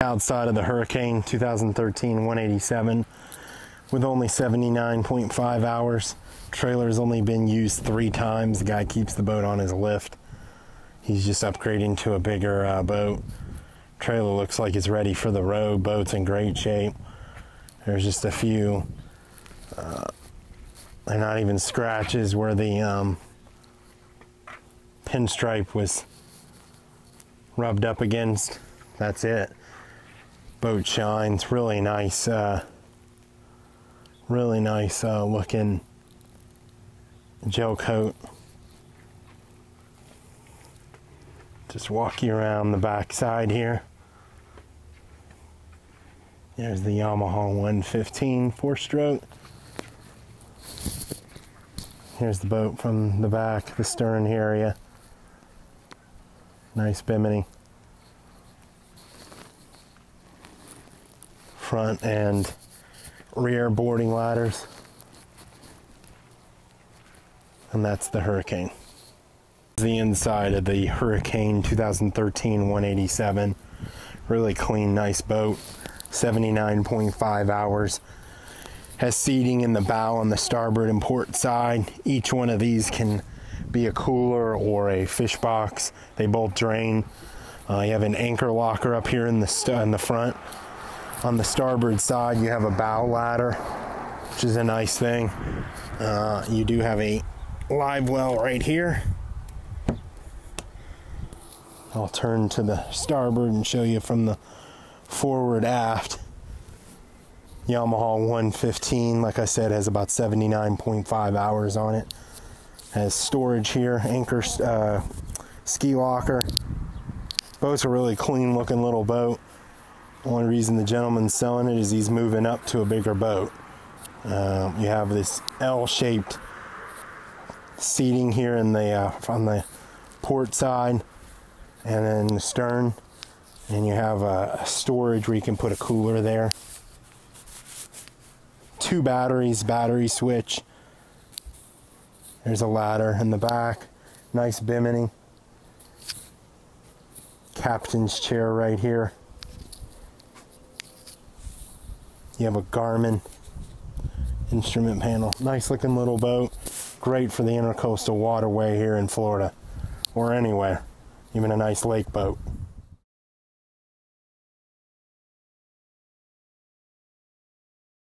Outside of the Hurricane 2013 187 with only 79.5 hours. Trailer's only been used 3 times. The guy keeps the boat on his lift. He's just upgrading to a bigger boat. Trailer looks like it's ready for the road. Boat's in great shape. There's just a few, they're not even scratches where the pinstripe was rubbed up against. That's it. Boat shines. Really nice looking gel coat. Just walk you around the back side here. There's the Yamaha 115 4-stroke. Here's the boat from the back, the stern area. Nice bimini. Front and rear boarding ladders. And that's the Hurricane. The inside of the Hurricane 2013 187. Really clean, nice boat. 79.5 hours. Has seating in the bow on the starboard and port side. Each one of these can be a cooler or a fish box. They both drain. You have an anchor locker up here in the front. On the starboard side, you have a bow ladder, which is a nice thing. You do have a live well right here. I'll turn to the starboard and show you from the forward aft. Yamaha 115, like I said, has about 79.5 hours on it. Has storage here, anchor, ski locker. Boat's a really clean looking little boat. The only reason the gentleman's selling it is he's moving up to a bigger boat. You have this L-shaped seating here in the on the port side and then the stern, and you have a storage where you can put a cooler there. 2 batteries, battery switch. There's a ladder in the back. Nice bimini. Captain's chair right here. You have a Garmin instrument panel. Nice looking little boat. Great for the intercoastal waterway here in Florida or anywhere. Even a nice lake boat.